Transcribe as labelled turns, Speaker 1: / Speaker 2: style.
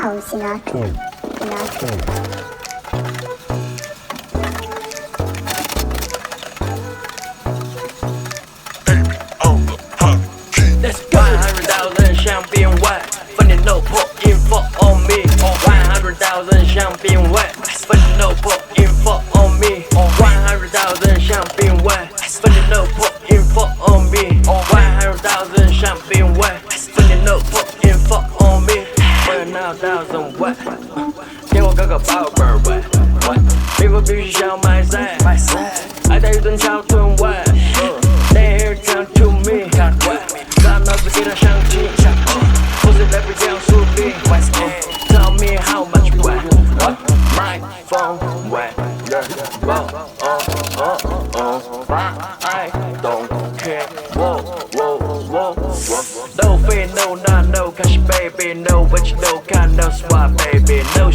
Speaker 1: Fengxian.
Speaker 2: Let's go. 100,000 香槟味，分点肉破 info on me。100,000 香槟味，分点肉破 info on me。100,000 香槟味，分点肉破 info on me。100,000 香槟味，分点肉破 info on me。100,000味，给我哥哥宝贝儿味，皮肤必须像麦赛，爱带一顿桥吞味。They here come to me，让脑子给它响起，不是 rap 这样树立。Tell me how much weight, my phone weight, I don't care. No fear, no, not no cash, baby. No what you know, kind of swap, baby. No